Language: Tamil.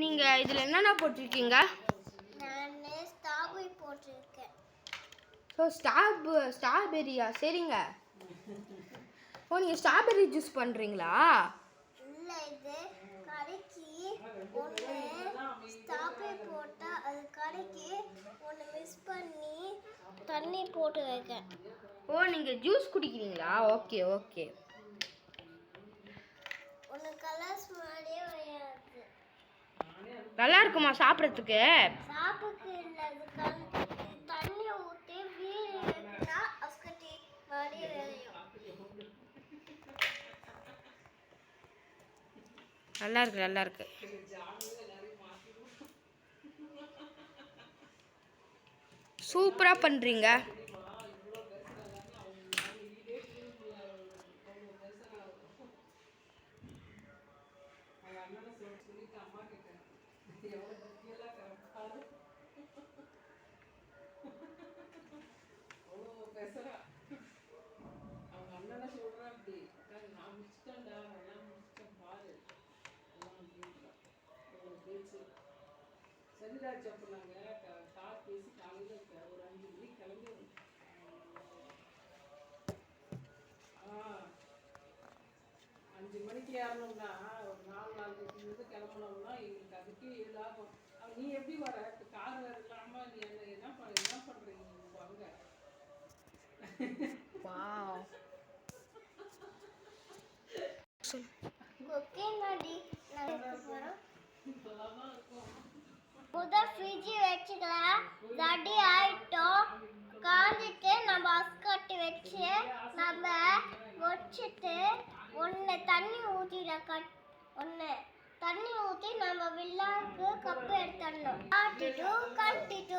நீங்க இதுல என்னென்ன போட்டிருக்கீங்க? நான் ஸ்ட்ராபெரி போட்டிருக்கேன். ஸோ ஸ்ட்ராபெரியா? சரிங்க. ஓ, நீங்க ஸ்ட்ராபெரி ஜூஸ் பண்றீங்களா? இல்ல, இது கடைக்கு ஒன்று ஸ்ட்ராபெரி போட்டா அது கடைக்கு ஒன்று மிக்ஸ் பண்ணி தண்ணி போட்டு வைக்கேன். ஓ, நீங்க ஜூஸ் குடிக்கிறீங்களா? Okay okay. ஒன்று கலர்ஸ் மாதிரியே வராது. நல்லா இருக்குமா சாப்பிட்றதுக்கு? சாப்பிட்டு இல்லை, அது தண்ணி ஊற்றி வீடுனா அஸ்கட்டி மாதிரி விளையும். நல்லா இருக்கு நல்லா இருக்கு. சூப்பரா பண்றீங்க. அவங்க அண்ணனை சொல்றேன் அப்படி நான் முடிச்சிட்டேன்டா எல்லாம் முடிச்சிட்டேன் பாரு பேச்சு சரிதாச்சு. அப்போ நாங்கள் கார் பேசி காலையில் ஒரு 5 மணிக்கு கிளம்பி 5 மணிக்கு ஏறணும்னா ஒரு 4:30 கிளம்பணும்னா எங்களுக்கு அதுக்கே 7 ஆகும். நீ எப்படி வர? இப்போ கார் வேறு இல்லாமல் நீ என்ன பண்ணுறீங்க அங்கே? முதல் ஃப்ரிட்ஜ் வச்சுக்கலாம். ரெடி ஆயிட்டோம். காஞ்சிட்டு நம்ம அஸ்கட்டி வச்சு நம்ம வச்சுட்டு ஒன்று தண்ணி ஊற்றி நம்ம வில்லாக்கு கப்பு எடுத்துடணும். கண்டிட்டு